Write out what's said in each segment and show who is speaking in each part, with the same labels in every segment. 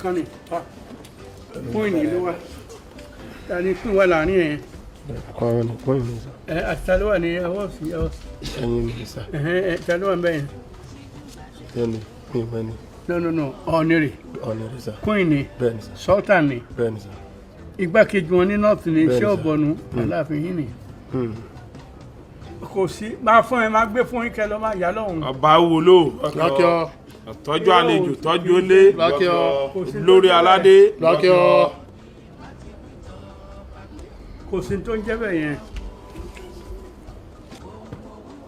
Speaker 1: kan ní Ooni ló wà tani pín wà láàrin ẹ̀
Speaker 2: Àkọ́rọ́ ni Ooni ni sà.
Speaker 1: àti ta ló wà ní ọwọ́ sí ọwọ́
Speaker 2: Ẹ̀yin ni sà.
Speaker 1: ta ló wà ń bẹ́yẹn.
Speaker 2: Bẹ́ẹ̀ni mi mọ́ ni.
Speaker 1: No Ooni rè
Speaker 2: Ooni rí sà.
Speaker 1: Queen ni
Speaker 2: Bẹ́ẹ̀ni sà.
Speaker 1: Sultan ni
Speaker 2: Bẹ́ẹ̀ni sà.
Speaker 1: igbákejì wọn ní north ní
Speaker 2: Bẹ́ẹ̀ni
Speaker 1: iṣẹ́
Speaker 2: sà.
Speaker 1: ọ̀bọ̀nù Aláàfin yìí ni kò sí máa fún ẹ máa gbé fún yín kẹ lọ máa yá lọ́hùn.
Speaker 3: ọba wúlò
Speaker 2: Lọ́kíọ́.
Speaker 3: tọ́jú àlejò tọ́jú ilé
Speaker 2: Lọ́kíọ́.
Speaker 3: lórí aládé
Speaker 2: Lọ́kíọ́.
Speaker 1: kò sí tó ń jẹ́ bẹ́ẹ̀ yẹn.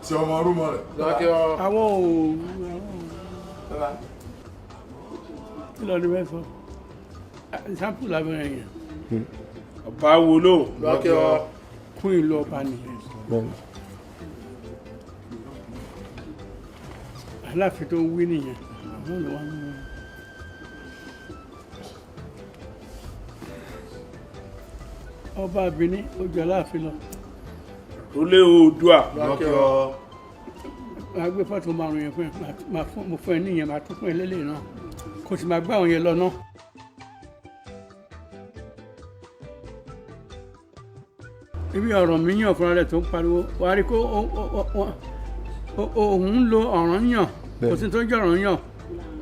Speaker 4: Tí ọmọ rúmọ rẹ̀.
Speaker 2: Lọ́kíọ́.
Speaker 1: àwọn kí ló ní bẹ́ẹ̀ sọ sample lábẹ́rẹ́ yẹn
Speaker 3: ọba wúlò
Speaker 2: Lọ́kíọ́.
Speaker 1: Queen ló ọba nìyẹn.
Speaker 2: Bẹ́ẹ̀ni.
Speaker 1: Aláàfin tó ń wí nìyẹn àwọn olùwà ń mú ọba Benin ó jọ Aláàfin lọ.
Speaker 3: rólé oòdùà
Speaker 2: Lọ́kíọ́.
Speaker 1: máa gbé fọ́tò márùn yẹn fún ẹ mo fún ẹ níyẹn máa tún fún ẹ lélẹ̀ náà kò sì máa gbá àwọn yẹn lọ náà. ibi ọ̀rọ̀ mi yàn fúnra rẹ̀ tó ń pariwo wà á rí kó òun ń lo ọ̀ràn yàn kò sí tó ń jẹ́ ọ̀ràn yàn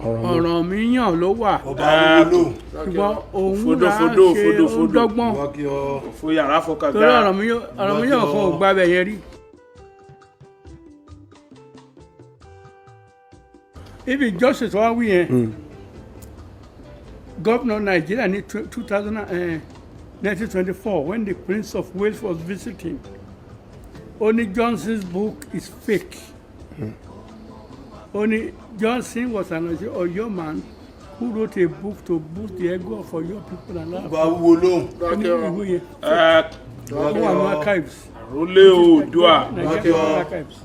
Speaker 1: ọ̀ràn mi yàn ló wà
Speaker 4: Ọba wúlò.
Speaker 1: ṣùgbọ́n òun
Speaker 3: Fodo,
Speaker 1: là á
Speaker 3: fodo,
Speaker 1: ṣe
Speaker 3: fodo,
Speaker 1: ó
Speaker 3: fodo.
Speaker 1: dọ́gbọ́n
Speaker 4: Lọ́kíọ́.
Speaker 3: fún yàrá fọkàn
Speaker 1: torí
Speaker 3: gbá
Speaker 1: ọ̀ràn mi yàn kan ò gbà bẹ̀ yẹn rí. ibi justice wa wí yẹn governor Nigeria ní 1924 when the Prince of Wales was visiting only Johnson's book is fake. Only Johnson was an Oyo man who wrote a book to boost the ego of Oyo people and laugh.
Speaker 4: Ọba wúlò.
Speaker 1: Ìwé yẹn wọ́n wà ní archives.
Speaker 3: rólé oòdùà
Speaker 1: Nigerian archives.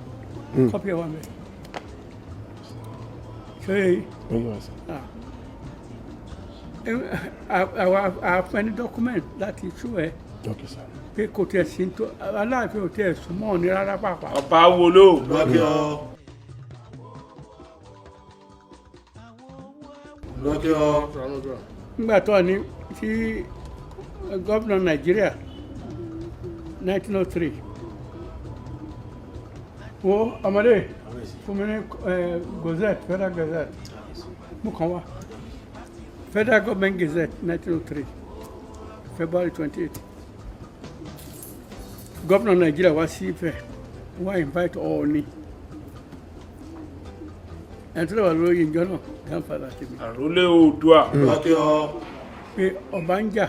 Speaker 1: Copy ẹ̀ wà mẹ́. Ṣé àfẹ́ ní document láti ṣú ẹ
Speaker 2: Okay sir.
Speaker 1: pé kò tiẹ̀ sí tó Aláàfin ò tiẹ̀ súnmọ́ ní rárá pàápàá.
Speaker 3: ọba wúlò
Speaker 4: Lọ́kíọ́. Lọ́kíọ́.
Speaker 1: Nígbà tó ní tí gómìnà Nàìjíríà 1903 wo ọmọdé fún mi ní Gazette Federal Gazette mú kàn wá Federal Government Gazette 1903 February 28 gómìnà Nàìjíríà wá sí Ifẹ̀ wá invite Ooni ẹni tó lè wà lórí ìjọ náà grandfather tèmi
Speaker 3: rólé oòdùà
Speaker 4: Lọ́kíọ́.
Speaker 1: pé ọba ń jà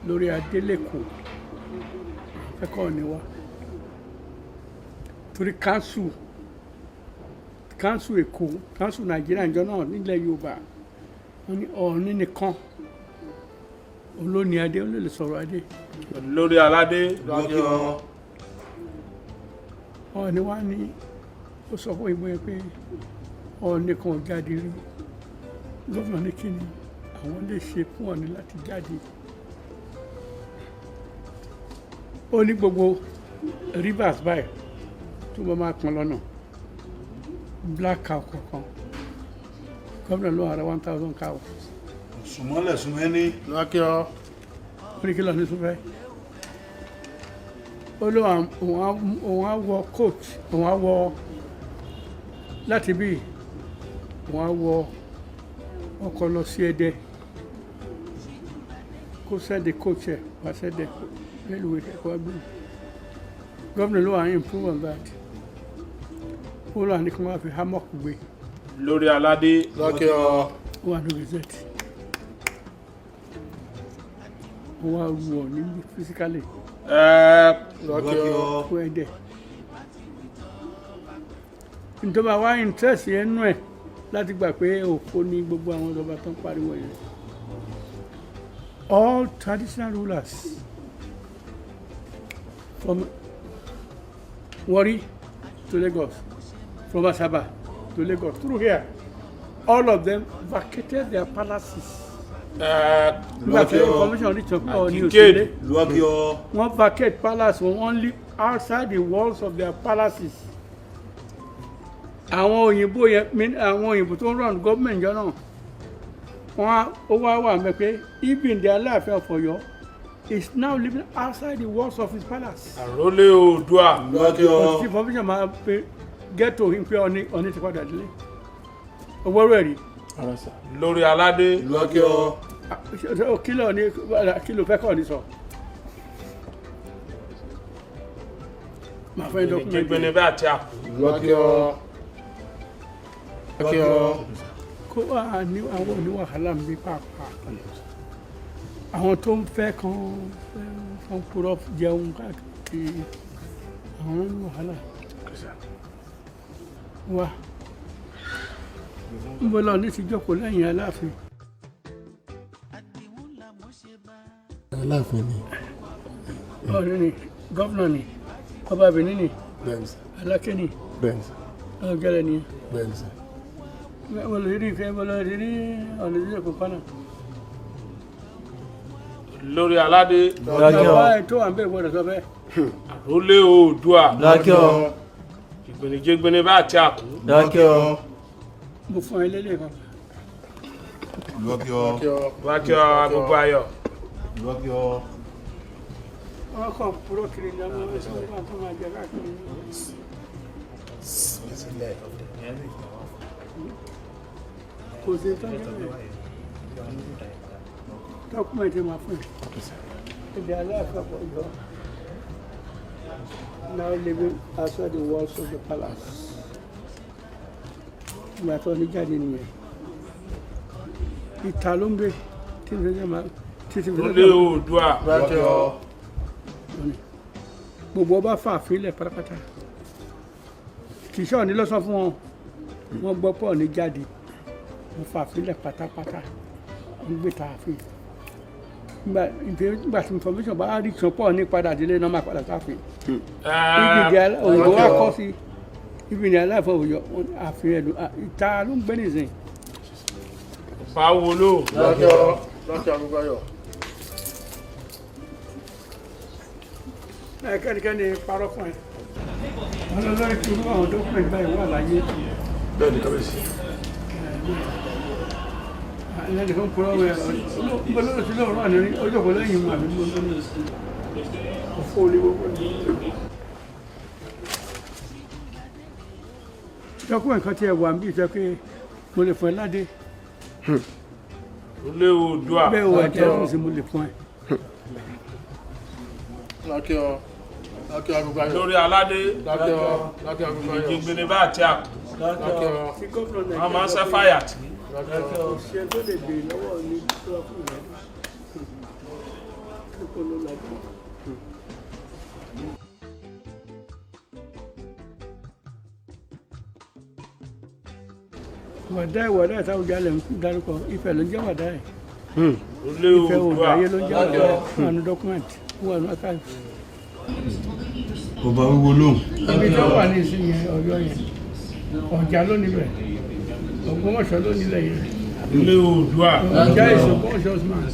Speaker 1: lórí adélèkó fẹ́kọ̀ọ́ ni wá torí council Èkó council Nàìjíríà ìjọ náà nílẹ̀ Yorùbá wọ́n ní Ọọ̀ni nìkan olóni adé ó lè sọ̀rọ̀ adé
Speaker 3: lórí aládé
Speaker 4: Lọ́kíọ́.
Speaker 1: Ọọ̀ni wá ní ó sọ fún ìgbọ́n yẹn pé Ọọ̀ni kan ò jáde rí gómìnà ní kíni àwọn lè ṣe fún Ọọ̀ni láti jáde ó ní gbogbo rivers báyìí tó bá máa pọn lọ́nà black cow kọ̀ọ̀kan gómìnà ló ara 1000 cow
Speaker 4: Sùmọ́lẹ̀ súnmẹ́ni.
Speaker 2: Lọ́kíọ́.
Speaker 1: ó ní kí lọ ní súnfẹ́ ó ló òun á wọ coach òun á wọ láti bí òun á wọ ọkọ̀ lọ sí Ẹdẹ kó sẹ́ẹ̀dẹ̀ coach ẹ̀ wá sẹ́ẹ̀dẹ̀ railway ẹ̀kọ́ agbóhùn gómìnà ló wà ń improve on that ó lọ àní kí wọ́n fi hammock gbé
Speaker 3: lórí aládé
Speaker 2: Lọ́kíọ́.
Speaker 1: ó wà ní gazette ó wá rú ọ ní physically
Speaker 2: Lọ́kíọ́.
Speaker 1: fún Ẹdẹ nítorí àwa interest yẹn nú ẹ̀ láti gbà pé òfò ní gbogbo àwọn ìjọba tó ń pariwo yẹn all traditional rulers from Warri to Lagos, from Asaba to Lagos, through here, all of them vacated their palaces. Nígbà tí information reach of ní òṣèlè,
Speaker 4: Lọ́kíọ́.
Speaker 1: wọ́n vacate palace wọ́n live outside the walls of their palaces. Àwọn òyìnbó yẹn, àwọn òyìnbó tó ń run government jọ náà, Even the Alaafin of Ọ̀yọ́ is now living outside the walls of his palace.
Speaker 3: àrólé Oòduà.
Speaker 4: Lọ́kíọ́.
Speaker 1: Information máa get to him pé Ọ̀ní ti padà délé. Owó rẹ̀ rí.
Speaker 3: lórí aládé.
Speaker 4: Lọ́kíọ́.
Speaker 1: Kí ló fẹ́ kọ́ ní sọ? Màá fẹ́ dọ́kúmẹ́ntì.
Speaker 3: Ìjẹgbẹ́ni bá àti àpò.
Speaker 2: Lọ́kíọ́. Lọ́kíọ́.
Speaker 1: Kó wà ní àwọn oníwàhálà ń bí pàápàá. Àwọn tó ń fẹ́ kan purọ́ jẹun káàkiri àwọn oníwàhálà. Wá. Ń bọ́ lọ ní ti jókòó lẹ́yìn Aláàfin.
Speaker 2: Alaafin ni.
Speaker 1: Ọ̀rẹ́ ni, gọ́vnà ni, ọba Benin ni,
Speaker 2: Bẹ́ẹ̀ni sà.
Speaker 1: Aláké ni,
Speaker 2: Bẹ́ẹ̀ni sà.
Speaker 1: ọ̀gẹ́rẹ́ ni.
Speaker 2: Bẹ́ẹ̀ni sà.
Speaker 1: Olórí ìfẹ́ olórí ọ̀nà ìdílé kò kánà.
Speaker 3: lórí aládé.
Speaker 1: Ọba tó wà ń bẹ̀ gbọ́dọ̀ sọ bẹ́ẹ̀.
Speaker 3: àrólé Oòduà.
Speaker 2: Lọ́kíọ́.
Speaker 3: ìjẹgbẹ́ni bá àti àpò.
Speaker 2: Lọ́kíọ́.
Speaker 1: Mo fún ẹ lélẹ̀ kan.
Speaker 4: Lọ́kíọ́.
Speaker 3: wákíọ́ agogo ayọ̀.
Speaker 4: Lọ́kíọ́.
Speaker 1: Wọ́n kàn purọ́ kiri ní àwọn ẹ̀sọ́ ìgbà tó máa jẹ káàkiri. Kò sí tọ́jú rẹ̀. Dọ́kúmẹ̀ntì máa fún ẹ̀. Ilé Aláàfin of Ọ̀yọ́ now living outside the walls of the palace. Ìgbà tó ní jáde nìyẹn. Ìta ló ń gbé tí n fẹ́ máa títí fi
Speaker 3: àrólé Oòduà.
Speaker 4: Lọ́kíọ́.
Speaker 1: gbogbo ọba fà fílẹ̀ pátápátá. Kì í ṣe Ọ̀ní ló sọ fún wọn. Wọ́n gbọ́ pọ̀ ní jáde. Wọ́n fà fílẹ̀ pátápátá. Wọ́n gbé ta àfin. Nígbà tí information bá rí kan pọ̀ ní padà délé náà máa padà sáfin. Ibi òyìnbó wa kọ́ sí ibi ní Aláàfin Ọ̀yọ́ àfin ẹ̀dùn ìta ló ń gbé nìsín.
Speaker 3: Fáwọlò.
Speaker 2: Lọ́kíọ́. Lọ́kíọ́ agogo ayọ̀.
Speaker 1: Kẹ́nikẹ́ni parọ́ fún ẹ. Wọ́n lọ lórí kí irú àwọn dọ́kúmẹ̀ntì báyìí wà láyé.
Speaker 2: Bẹ́ẹ̀ni kábíyèsí.
Speaker 1: Ẹni kan purọ́ wẹ̀ ọ́ lọ́dọ̀ sí lọ́rọ̀ àná ní ọjọ́ kò lẹ́yìn mu àbí mo lórí ọ̀fọ́ olè gbogbo ẹ̀. Dọ́kúmẹ̀ntì kan tí ẹ wà ń bí ìṣẹ́ pé mo lè fún ẹ ládé.
Speaker 3: àrólé Oòduà.
Speaker 1: Bẹ́ẹ̀ wà jẹ́ ẹ̀rù sí mo lè fún ẹ.
Speaker 2: Lọ́kíọ́. Lọ́kíọ́ agogo ayọ̀.
Speaker 3: lórí aládé.
Speaker 2: Lọ́kíọ́. Lọ́kíọ́ agogo ayọ̀.
Speaker 3: ìjẹgbẹ́ni bá àti àpò.
Speaker 2: Lọ́kíọ́.
Speaker 1: Tí gómìnà
Speaker 3: wọ́n máa ń ṣe fáyà tì.
Speaker 2: Lọ́kíọ́.
Speaker 1: ṣe tó lè gbé lọ́wọ́ ní tọ́kùn rẹ̀. Kíkó ló lọ́jọ́. Wàdá ìtàwọn jalè ń dárúkọ Ifẹ̀ ló ń jẹ́ wàdá ẹ̀.
Speaker 3: àrólé
Speaker 1: Ifẹ̀
Speaker 3: Oòduà.
Speaker 1: Oòduà ayé ló ń jẹ́ wàdá ẹ̀. Wọ́n ní dọ́kúmẹ̀ntì wọ́n ní archive.
Speaker 4: Ọba wíwo lóhùn.
Speaker 1: Ibi tó wà ní ìsìn yẹn Ọ̀yọ́ yẹn Ọ̀jà ló níbẹ̀ Ògbómọ̀ṣọ́ ló nílẹ̀ yẹn.
Speaker 3: àrólé Oòduà.
Speaker 1: Ọ̀jà is Ògbómọ̀ṣọ́'s man.